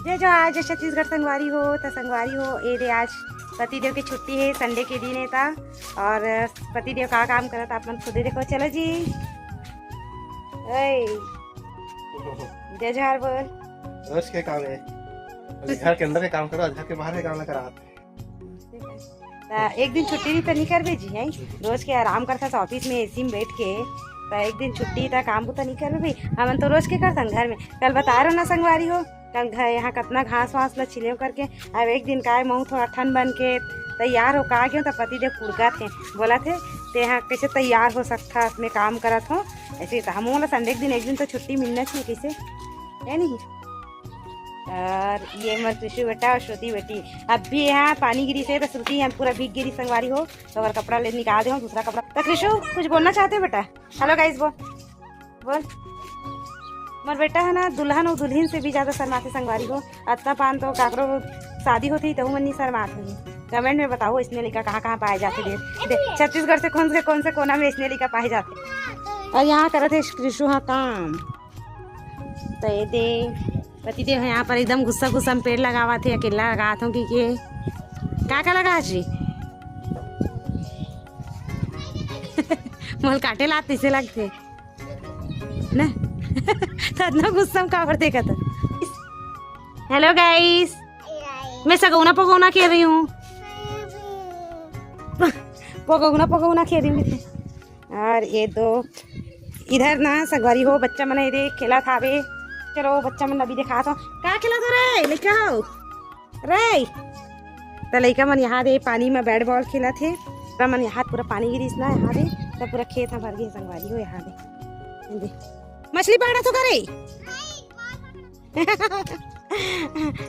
ये जो आज छत्तीसगढ़ संगवारी हो तो संगवारी हो ये दे आज पतिदेव की छुट्टी है, संडे के दिन है था। और पतिदेव का काम करा था आप मन खुद ही देखो। चलो जी जय जहर बोल। रोज के काम है, घर के अंदर के काम करो, घर के बाहर के काम करा। एक दिन छुट्टी नहीं तो नहीं कर भेजी है, रोज के आराम करता था ऑफिस में एसी में बैठ के। तो एक दिन छुट्टी था, काम तो नहीं कर भाई, हम तो रोज के करता घर में। कल बता रहे हो ना संगवारी हो, कल घर यहाँ कितना घास वास ला छिले करके। अब एक दिन का मुँह थोड़ा ठंड बन के तैयार हो का क्यों तो पतिदेव कुड़का थे, बोला थे ते यहाँ कैसे तैयार हो सकता उसमें काम करा था ऐसे। तो हम बोला संडे के दिन एक दिन तो छुट्टी मिलना चाहिए कैसे है नहीं। और ये मर कृषि बेटा और श्रुति बेटी अब भी यहाँ पानी गिरी से तो श्रुति यहाँ पूरा भीग गिरी संगवारी हो। तो अगर कपड़ा ले निकाल दे दूसरा कपड़ा। तो कृषु कुछ बोलना चाहते हो बेटा? हेलो गाइस बोल मर बेटा है ना दुल्हन और दुल्हन से भी ज़्यादा शर्माते संगवारी हो। अत्ता पान तो काकरो शादी होती तो मनी शर्मात हुई। कमेंट में बताओ स्नेली का कहाँ पाए जाते दे छत्तीसगढ़ से कौन से कोना में स्नेली का पाए जाते। और यहाँ करते कृषु हाँ काम तो ये दे पतिदेव यहाँ पर एकदम गुस्सा में पेड़ लगावा थे, अकेला लगा था कि क्या लगा जी मोल काटे लाते से लगते ना तो इतना गुस्सा में कावर देखा था। हेलो गाइस मैं सगौना पगौना खेल रही हूँ, पगौना खेल रही हूँ। और ये दो इधर ना सगवारी हो बच्चा मन ये खेला था बे। चलो बच्चा मन अभी दिखा था क्या खेला था रे लड़का हो रे। तो लड़का मन यहाँ दे पानी में बैट बॉल खेला थे। मन यहाँ पूरा पानी गिरी ना यहाँ दे तो पूरा खेत भर गई संगवारी हो। यहाँ दे मछली पकड़ा तो करे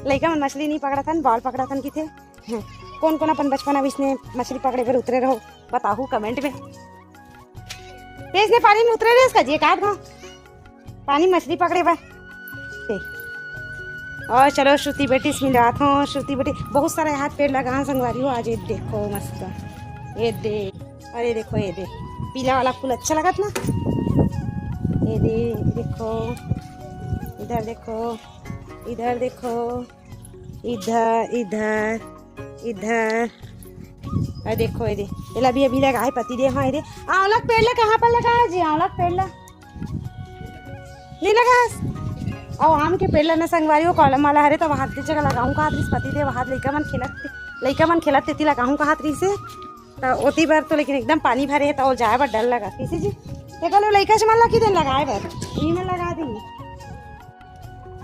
लड़का मन मछली नहीं पकड़ा था, बॉल पकड़ा था कि थे। कौन अपन बचपन अब इसने मछली पकड़े पर उतरे रहो बताओ कमेंट में। इसने पानी में उतरे रहे इसका जी काट दो पानी मछली पकड़े बा। और चलो श्रुति बेटी मिला था। श्रुति बेटी बहुत सारा हाथ पेड़ लगा संगवारी हो आज। ये देखो मस्त ये दे और ये देखो ये दे पीला वाला फूल अच्छा लगा था ना। ये देखो इधर देखो इधर देखो इधर इधर इधर और देखो ये अभी लगा है पति दे। हाँ ये आंवला पेड़ ला कहाँ पर लगा है जी? आंवला पेड़ ला नहीं लगा और आम के पेड़ ला न संगवारी हो कॉलम वाला हरे तो वहाँ जगह लगाऊँ कहा पति दे वहाँ लड़का मन खेलत तेती लगाऊँ कहा से तो ओती बार तो लेकिन एकदम पानी भरे है तो जाए बार डर लगा किसी जी लड़का से मान कि दिन लगाए बार यही में लगा दी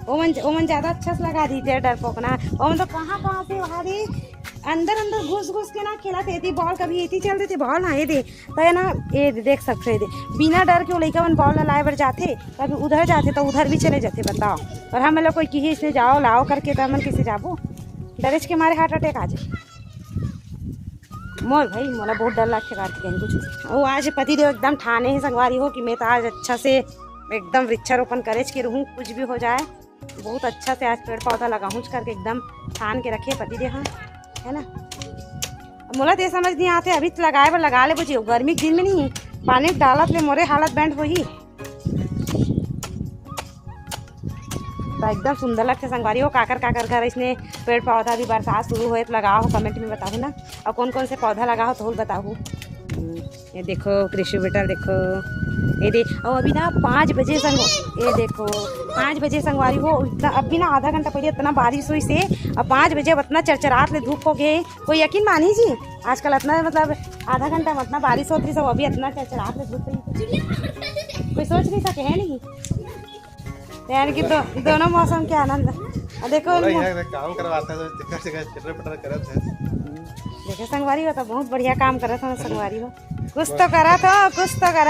ओमन ज़्यादा अच्छा से लगा दी थे डर पोकना। ओमन तो कहाँ से वहाँ दे अंदर घुस के ना खेला थे बॉल कभी ये चलते थे बॉल ना ये दे तो है ना ये देख सकते थे बिना डर के लड़का मन बॉल लाए बर जाते कभी उधर जाते तो उधर भी चले जाते बताओ। और हम लोग कोई किसी से जाओ लाओ करके तो मन किसे जाबो डरेज के मारे हार्ट अटैक आ जाए मोर भाई मोला बहुत डर लगता है कुछ। वो आज पतिदेव एकदम ठाने ही संगवारी हो कि मैं तो आज अच्छा से एकदम वृक्षारोपण करेज के रहूँ कुछ भी हो जाए बहुत अच्छा से आज पेड़ पौधा लगाऊँ करके एकदम ठान के रखे पतिदेव। हाँ है ना मोला तो समझ नहीं आते अभी तो लगाए पर लगा ले बुझियो गर्मी के दिन में नहीं पानी डालत ले मोरे हालत बैंड वही तो एकदम सुंदर लगते संगवारी हो। काकर घर इसने पेड़ पौधा भी बरसात शुरू हुए तो लगाओ कमेंट में बताओ ना और कौन से पौधा लगाओ तो बताओ। ये देखो कृषि बेटा देखो ये दे और अभी ना 5 बजे ये देखो 5 बजे संगवारी हो इतना अभी ना आधा घंटा पहले इतना बारिश हुई से और 5 बजे इतना चरचरात ले धूप हो गए कोई यकीन मानी जी आजकल इतना मतलब आधा घंटा में इतना बारिश होती सब अभी इतना चरचरात ले धूप कोई सोच नहीं सके है नहीं यार कि दोनों मौसम के आनंद। देखो काम करवाता है देखो संगवारी हो तो बहुत बढ़िया काम करा था संगवारी हो कुछ तो करा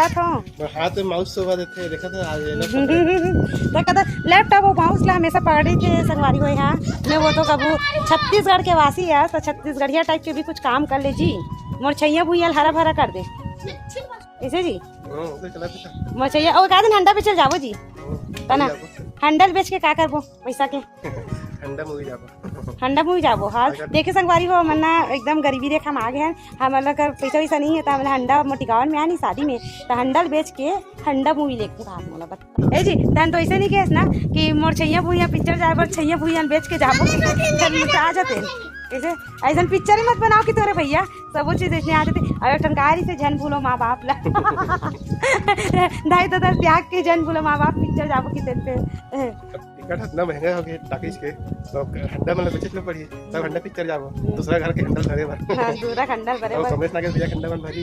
था हाथ में माउस सुबह देते देखा था आज तो कहता लैपटॉप और माउस ला हमेशा पकड़ी थे संगवारी हो। यहाँ मैं वो तो कबू छत्तीसगढ़ के वासी है तो छत्तीसगढ़िया टाइप के भी कुछ काम कर ले जी मोर छैया भूयल हरा भरा कर दे ऐसे जी मोर छैया और का दिन हंडा पे चल जाओ जी तना हैंडल बेच के क्या करबो पैसा के हंडा मूवी जाबो हंडा मूवी जाबो हाल देखे संगवारी हो मन्ना एकदम गरीबी रेखा में आ गए हैं हमारा अगर पैसा वैसा नहीं है तो हमारा हंडा मोटिकावन में आनी शादी में तो हंडल बेच के हंडा मूवी लेके रात मोला बता ए जी तहन तो ऐसे नहीं केस ना कि मोर छैया भूइया पिक्चर जाए पर छैया भूइया बेच के जाबो आ जाते ऐसे ऐसा पिक्चर ही मत बनाओ कि तोरे भैया सब चीज इसमें आ जाते अगर टंकारी से जन भूलो माँ बाप ला ढाई तो 10 त्याग के जन भूलो माँ बाप पिक्चर जाबो कि तेरे टिकट इतना महंगा हो गया टाकिस के तो हंडा मतलब बचत में पड़ी तब हंडा पिक्चर जाबो दूसरा घर के हंडल भरे भर हाँ दूसरा खंडल भरे और कमेश नागे भैया हंडा मन भरी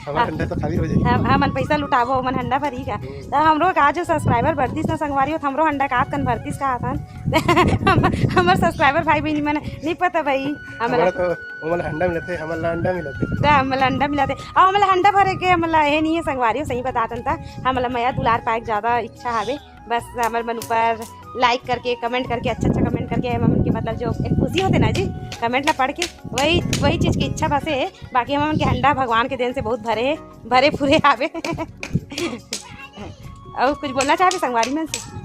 हमारा हंडा तो खाली हो जाए हाँ मन पैसा लुटाबो मन हंडा भरी का तो हमरो का जो सब्सक्राइबर बढ़तीस ना संगवारी हो हमरो हंडा का कन भरतीस का आसान हमर सब्सक्राइबर भाई बहन मन नहीं पता भाई हमारा तो हमारा हंडा मिलते हमारा अंडा मिलते तो हमला अंडा मिलाते और हमला हंडा भरे के हमला ये नहीं है संगवारी सही बतातन था हमला मैं दुलार पाए ज्यादा इच्छा हावे बस हमारे मन ऊपर लाइक करके कमेंट करके अच्छा कमेंट करके हम की मतलब जो एक खुशी होते ना जी कमेंट ला पढ़ के वही चीज़ की इच्छा बसे है बाकी हम उनके अंडा भगवान के देन से बहुत भरे फुरे आवे और कुछ बोलना चाहते संगवारी में से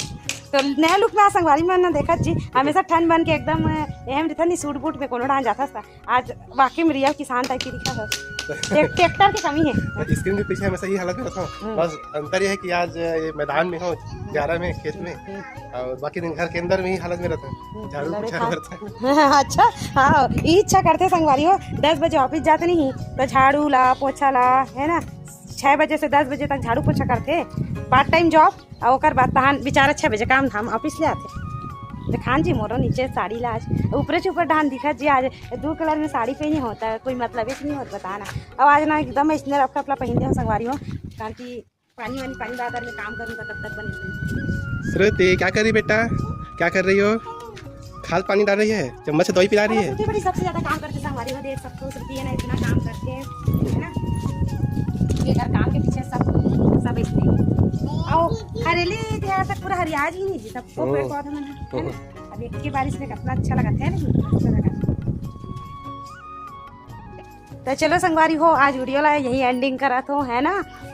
तो नया लुक में संगवारी में ना देखा जी हमेशा ठंड बन के एकदम एहम रहता नहीं सूट बूट में कोनो डाल जाता था आज वाकई में रियल किसान टाइप की दिखा था ट्रैक्टर की कमी है स्क्रीन के पीछे हमेशा ही हालत में था बस अंतर ये है कि आज ये मैदान में हो 11 में खेत में और बाकी दिन घर के अंदर में ही हालत में रहता झाड़ू पोछा करता अच्छा हाँ ये इच्छा करते संगवारी हो 10 बजे ऑफिस जाते नहीं तो झाड़ू ला पोछा ला है ना 6 बजे से 10 बजे तक झाड़ू पोछा करते पार्ट टाइम जॉब और ओकर बाद तहान बेचारा 6 बजे काम धाम ऑफिस ले आते तो खान जी मोरो नीचे साड़ी ला आज ऊपर से ऊपर डान दिखा जी आज 2 कलर में साड़ी पहनी होता है कोई मतलब ही नहीं होता बताना अब आज ना एकदम इसने रफ कपड़ा पहनते हो संगवारी हो कारण कि पानी दादर में काम करूँ तो तब तक बने श्रुति क्या कर रही बेटा क्या कर रही हो खाद पानी डाल रही है चम्मच से दवाई पिला रही है बड़ी सबसे ज्यादा काम करते संगवारी हो देख सकते हो श्रुति है ना इतना काम करते है ना ये घर काम के पीछे सब इसलिए और हरेली तक पूरा हरियाज ही नहीं जी सबको पेड़ पौधा में है ना अब एक के बारिश में कितना अच्छा लगा था नहीं तो चलो संगवारी हो आज वीडियो ला यही एंडिंग करा तो है ना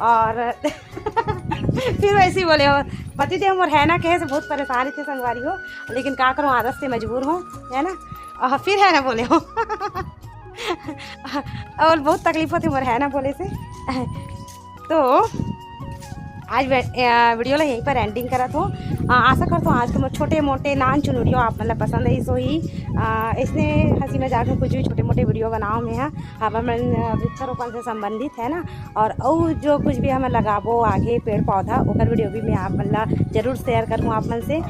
और फिर वैसे ही बोले हो पति देव और है ना कहे से बहुत परेशानी थे संगवारी हो लेकिन क्या करूँ आदत से मजबूर हो है ना और फिर है ना बोले हो और बहुत तकलीफ होती है ना बोले से तो आज वीडियो ला यहीं पर एंडिंग करा तो आशा करता हूँ आज तो छोटे मोटे नान चुन वीडियो आप मतलब पसंद है सो ही इसने हंसी मजाक में कुछ भी छोटे मोटे वीडियो बनाओ में है हमें वृक्षारोपण से संबंधित है ना और जो कुछ भी हमें लगाबो आगे पेड़ पौधा ओकर वीडियो भी मैं आप मतलब जरूर शेयर करूँ आप मन से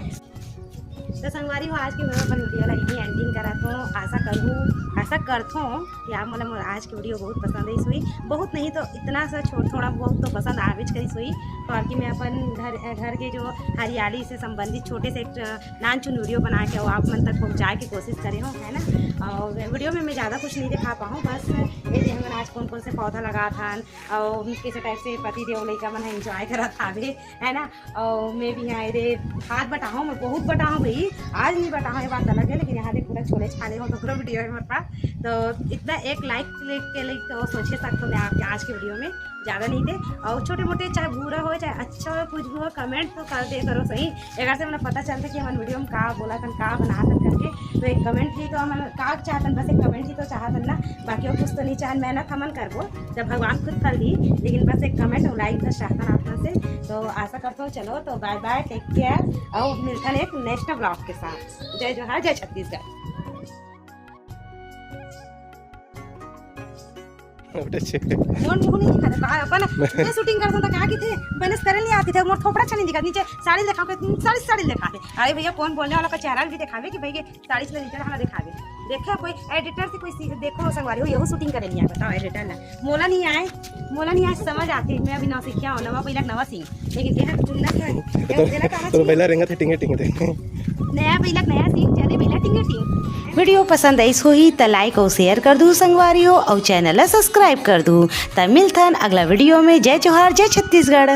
तो संगवारी हो आज के अपन वीडियो ला यही एंडिंग करा तो आशा करता हूँ कि आप मतलब आज की वीडियो बहुत पसंद आई सोई बहुत नहीं तो इतना सा थोड़ा बहुत तो पसंद आवेज करी सोई और कि मैं अपन घर के जो हरियाली से संबंधित छोटे से एक नान चुन वीडियो बना के आप मन तक पहुँचाए की कोशिश करे हो है ना और वीडियो में मैं ज़्यादा कुछ नहीं दिखा पाऊँ बस ये हमने आज कौन कौन से पौधा लगा था और किसी टाइप से पति देव लड़का मन एंजॉय करा था है ना और मैं भी यहाँ रे हाथ बटाऊँ मैं बहुत बटाऊँ भाई आज नहीं बटाऊँ ये बात अलग है लेकिन यहाँ देख पूरा छोले छाले हो तो पूरा वीडियो है मेरे पास तो इतना एक लाइक के लिए तो सोचे सकते हो मैं आपके आज के वीडियो में ज़्यादा नहीं थे और छोटे मोटे चाहे बुरा हो चाहे अच्छा हो कुछ भी हो कमेंट तो कर दे करो सही अगर से मतलब पता चलता कि हमारे वीडियो में का बोला था का बना था करके तो एक कमेंट ही तो हम का चाहतन बस एक कमेंट ही तो चाहतन ना बाकी और कुछ तो नहीं चाह मेहनत हमन करबो जब भगवान खुद कर दी लेकिन बस एक कमेंट और लाइक तो चाहतन आप से तो आशा करता हूँ चलो तो बाय बाय टेक केयर और मिलता है एक नेक्स्ट ब्लॉग के साथ जय जोहार जय छत्तीसगढ़ मोन मुंह नहीं दिखा था अपन मैं शूटिंग करता था कहा की थे बैलेंस करे नहीं आती थे मोर थोपड़ा अच्छा नहीं दिखा नीचे साड़ी दिखा के साड़ी दिखा दे अरे भैया कौन बोलने वाला का चेहरा भी दिखावे कि भैया साड़ी से नीचे हमें दिखावे देखा कोई एडिटर से कोई देखो संगवारी हो यही शूटिंग करे नहीं आ बताओ एडिटर ना मोला नहीं आए समझ आती मैं अभी नौ सीखा हूं नवा पहला नवा सीख लेकिन तेरा चुनना है तो पहला रेंगा थे टिंगे नया पहला सीख चले पहला टिंगे वीडियो पसंद आई सो ही त लाइक और शेयर कर दूँ संगवारी हो और चैनल सब्सक्राइब कर दूँ तब मिलथन अगला वीडियो में जय जोहार जय छत्तीसगढ़।